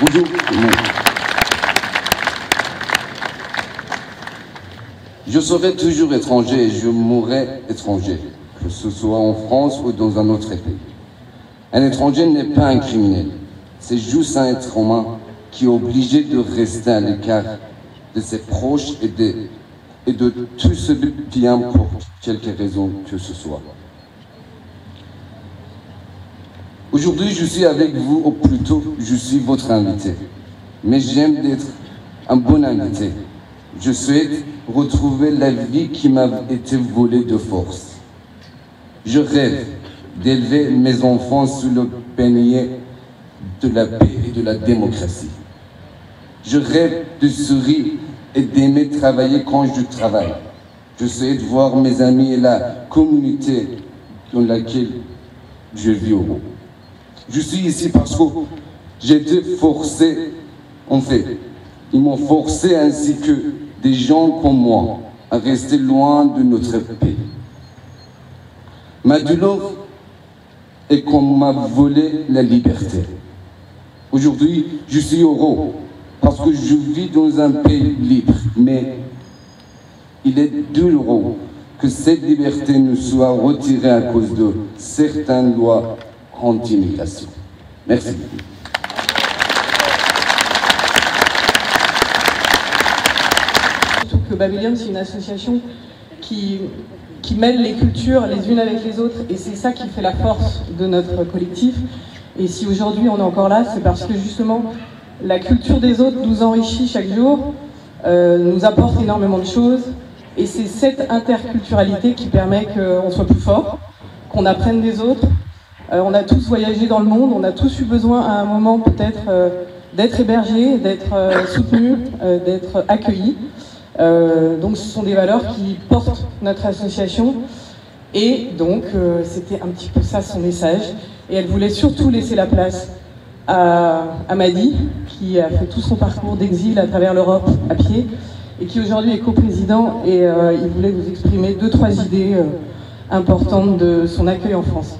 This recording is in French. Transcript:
Bonjour. Je serai toujours étranger et je mourrai étranger, que ce soit en France ou dans un autre pays. Un étranger n'est pas un criminel, c'est juste un être humain qui est obligé de rester à l'écart de ses proches et de tout ce bien pour quelque raison que ce soit. Aujourd'hui, je suis avec vous, ou plutôt, je suis votre invité. Mais j'aime d'être un bon invité. Je souhaite retrouver la vie qui m'a été volée de force. Je rêve d'élever mes enfants sous le panier de la paix et de la démocratie. Je rêve de sourire et d'aimer travailler quand je travaille. Je souhaite voir mes amis et la communauté dans laquelle je vis au monde. Je suis ici parce que j'ai été forcé, en fait, ils m'ont forcé ainsi que des gens comme moi à rester loin de notre pays. Ma douleur est qu'on m'a volé la liberté. Aujourd'hui, je suis heureux parce que je vis dans un pays libre, mais il est douloureux que cette liberté nous soit retirée à cause de certaines lois anti-immigration. Merci. Surtout que Babyllion, c'est une association qui mêle les cultures les unes avec les autres, et c'est ça qui fait la force de notre collectif. Et si aujourd'hui on est encore là, c'est parce que justement la culture des autres nous enrichit chaque jour, nous apporte énormément de choses, et c'est cette interculturalité qui permet qu'on soit plus fort, qu'on apprenne des autres. On a tous voyagé dans le monde, on a tous eu besoin à un moment peut-être d'être hébergés, d'être soutenus, d'être accueillis. Donc ce sont des valeurs qui portent notre association, et donc c'était un petit peu ça son message. Et elle voulait surtout laisser la place à Madi, qui a fait tout son parcours d'exil à travers l'Europe à pied, et qui aujourd'hui est coprésident, et il voulait vous exprimer 2-3 idées importantes de son accueil en France.